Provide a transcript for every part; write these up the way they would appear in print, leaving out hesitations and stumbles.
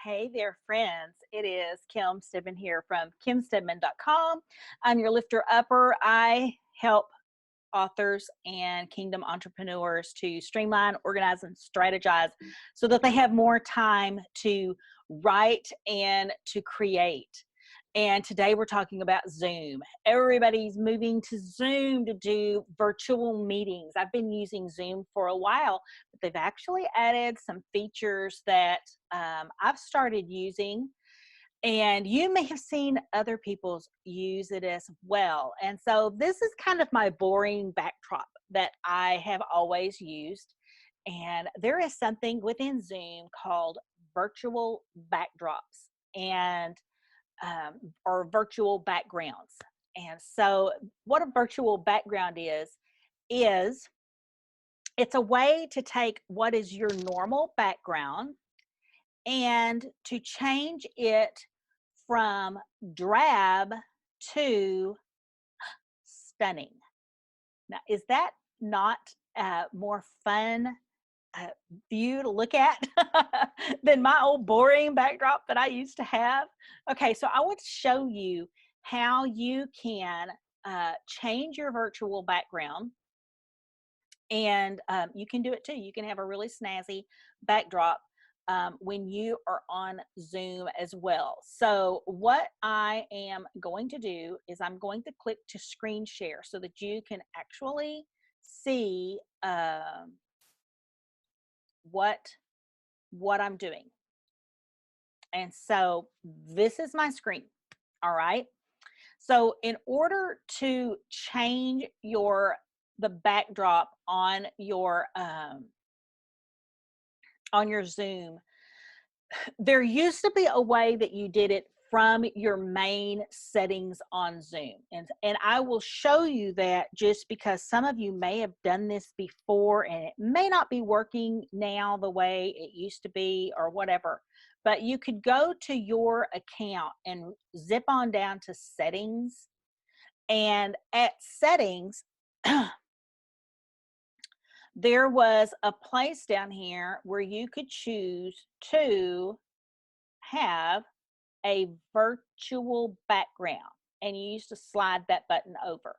Hey there, friends. It is Kim Stedman here from kimstedman.com. I'm your lifter upper. I help authors and kingdom entrepreneurs to streamline, organize, and strategize so that they have more time to write and to create. And today we're talking about Zoom. Everybody's moving to Zoom to do virtual meetings. I've been using Zoom for a while, but they've actually added some features that I've started using, and you may have seen other people's use it as well. And so this is kind of my boring backdrop that I have always used. And there is something within Zoom called virtual backdrops and or virtual backgrounds. And so what a virtual background is it's a way to take what is your normal background and to change it from drab to stunning. Now, is that not a more fun uh, view to look at than my old boring backdrop that I used to have? Okay, so I want to show you how you can change your virtual background, and you can do it too. You can have a really snazzy backdrop when you are on Zoom as well. So what I am going to do is I'm going to click to screen share so that you can actually see what I'm doing. And so this is my screen. All right. So in order to change the backdrop on your Zoom, there used to be a way that you did it from your main settings on Zoom. And I will show you that, just because some of you may have done this before and it may not be working now the way it used to be or whatever. But you could go to your account and zip on down to settings. And at settings, there was a place down here where you could choose to have a virtual background, and you used to slide that button over.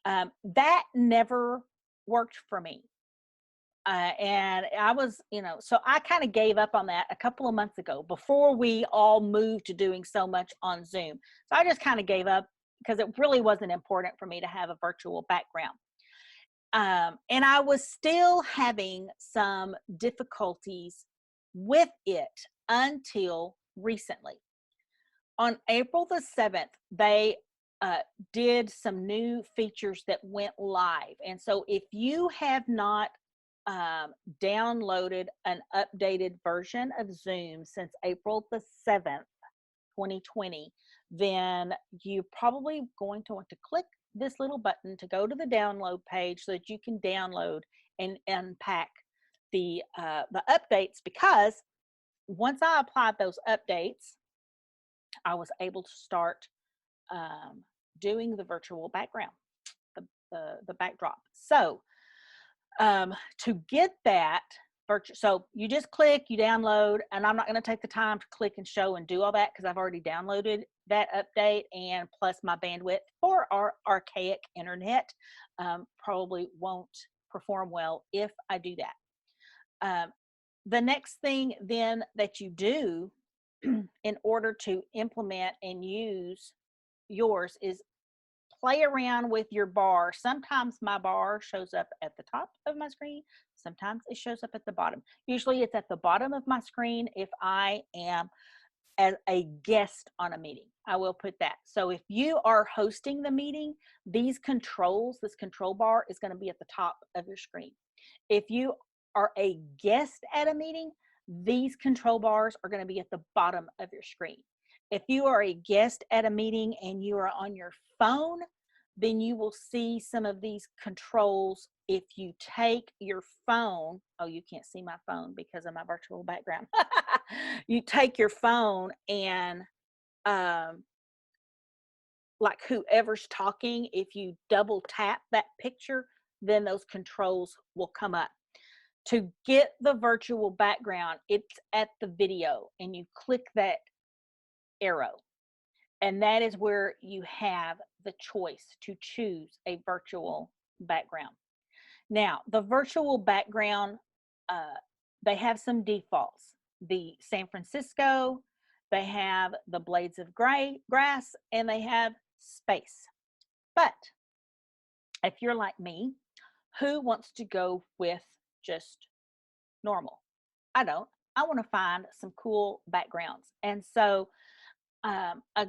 That never worked for me. And I was, so I kind of gave up on that a couple of months ago before we all moved to doing so much on Zoom. So I just kind of gave up because it really wasn't important for me to have a virtual background. And I was still having some difficulties with it until recently. On April the 7th, they did some new features that went live. And so if you have not downloaded an updated version of Zoom since April the 7th, 2020, then you're probably going to want to click this little button to go to the download page so that you can download and unpack the updates, because once I applied those updates, I was able to start doing the virtual background, the backdrop. So to get that virtual, so you just click, you download, and I'm not going to take the time to click and show and do all that because I've already downloaded that update, and plus my bandwidth for our archaic internet probably won't perform well if I do that. The next thing then that you do in order to implement and use yours is play around with your bar. Sometimes my bar shows up at the top of my screen. Sometimes it shows up at the bottom. Usually it's at the bottom of my screen if I am as a guest on a meeting. I will put that. So if you are hosting the meeting, these controls, this control bar is going to be at the top of your screen. If you are a guest at a meeting, these control bars are going to be at the bottom of your screen. If you are a guest at a meeting and you are on your phone, then you will see some of these controls. If you take your phone, oh, you can't see my phone because of my virtual background. You take your phone and like whoever's talking, if you double tap that picture, then those controls will come up. To get the virtual background, it's at the video, and you click that arrow. And that is where you have the choice to choose a virtual background. Now, the virtual background, uh, they have some defaults. The San Francisco, they have the blades of grass, and they have space. But if you're like me, who wants to go with just normal? I don't. I want to find some cool backgrounds. And so a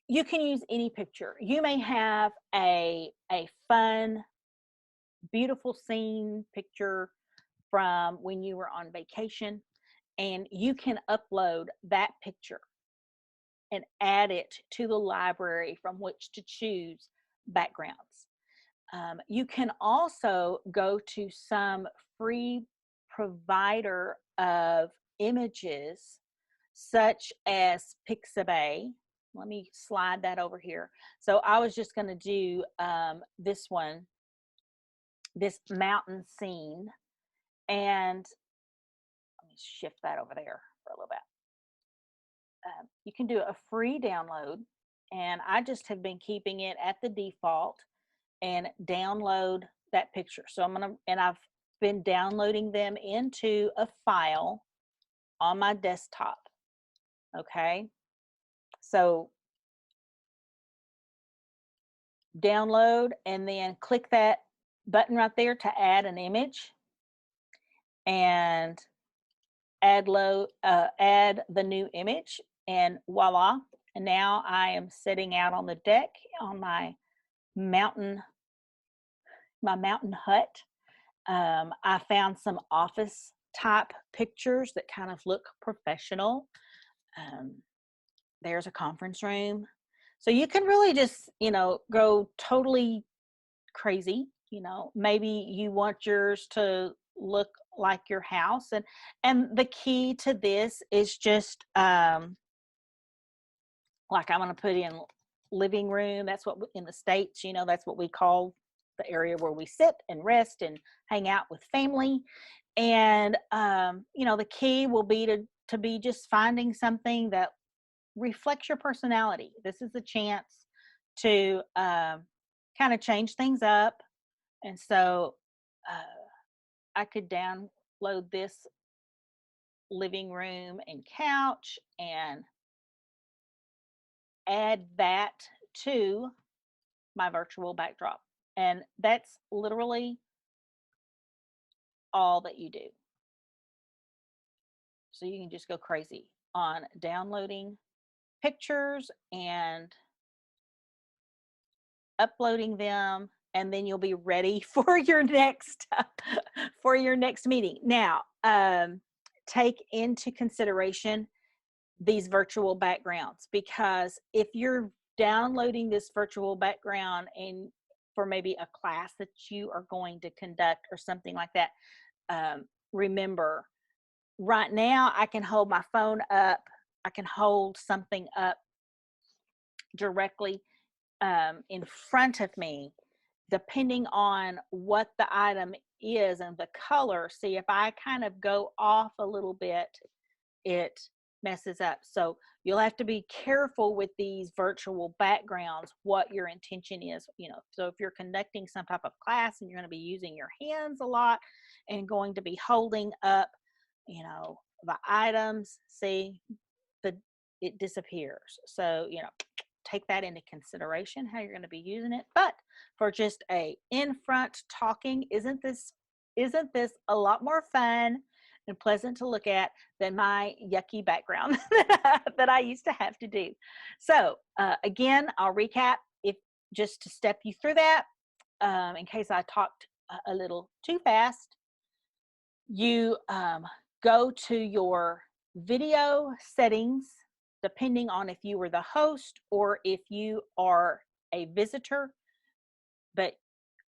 you can use any picture. You may have a fun, beautiful scene picture from when you were on vacation, and you can upload that picture and add it to the library from which to choose backgrounds. You can also go to some free provider of images, such as Pixabay. Let me slide that over here. So I was just going to do this one, this mountain scene, and let me shift that over there for a little bit. You can do a free download, and I just have been keeping it at the default and download that picture. So I've been downloading them into a file on my desktop. Okay. So download, and then click that button right there to add an image, and add the new image, and voila. And now I am sitting out on the deck on my mountain hut. I found some office type pictures that kind of look professional. There's a conference room. So you can really just, go totally crazy. Maybe you want yours to look like your house. And the key to this is just, like I'm going to put in living room. That's what in the States, that's what we call the area where we sit and rest and hang out with family. And, the key will be to be just finding something that reflects your personality. This is a chance to kind of change things up. And so I could download this living room and couch and add that to my virtual backdrop. And that's literally all that you do. So you can just go crazy on downloading pictures and uploading them, and then you'll be ready for your next meeting. Now, take into consideration these virtual backgrounds, because if you're downloading this virtual background and for maybe a class that you are going to conduct or something like that, remember, right now I can hold my phone up, I can hold something up directly in front of me, depending on what the item is and the color. See, if I kind of go off a little bit, it messes up. So you'll have to be careful with these virtual backgrounds, what your intention is. So if you're conducting some type of class and you're going to be using your hands a lot and going to be holding up, the items, see, it disappears. So, take that into consideration, how you're going to be using it. But for just a in front talking, isn't this a lot more fun and pleasant to look at than my yucky background that I used to have to do? So again, I'll recap, if just to step you through that, in case I talked a little too fast. You go to your video settings, depending on if you were the host or if you are a visitor, but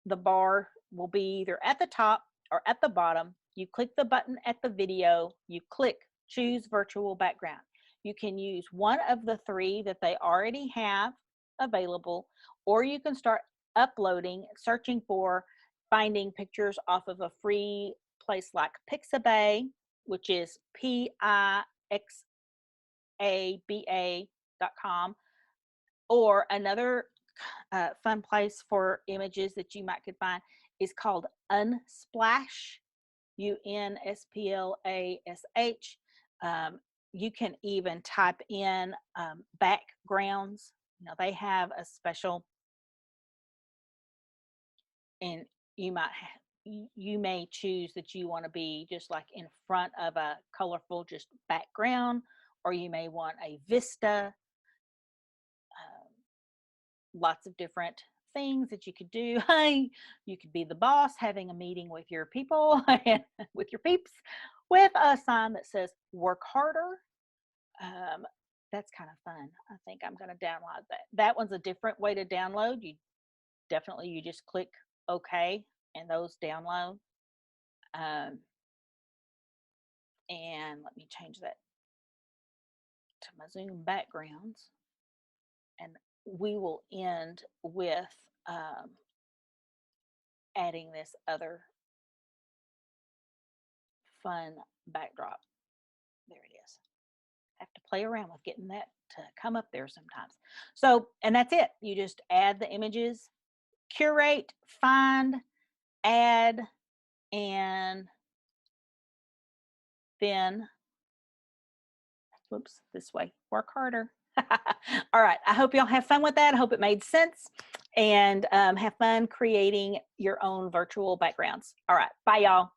the bar will be either at the top or at the bottom. You click the button at the video, you click choose virtual background. You can use one of the three that they already have available, or you can start uploading, searching for, finding pictures off of a free place like Pixabay, which is pixaba.com, or another fun place for images that you might could find is called Unsplash, Unsplash. You can even type in backgrounds. You know, they have a special, and you may choose that you want to be just like in front of a colorful just background, or you may want a vista. Lots of different things that you could do. Hey, you could be the boss having a meeting with your people and with your peeps with a sign that says work harder. That's kind of fun. I think I'm going to download that. That one's a different way to download. You just click OK and those download. And let me change that to my Zoom backgrounds. And we will end with adding this other fun backdrop. There it is. I have to play around with getting that to come up there sometimes. So, and that's it. You just add the images, curate, find, add, and then, whoops, this way, work harder. All right. I hope y'all have fun with that. I hope it made sense, and have fun creating your own virtual backgrounds. All right. Bye, y'all.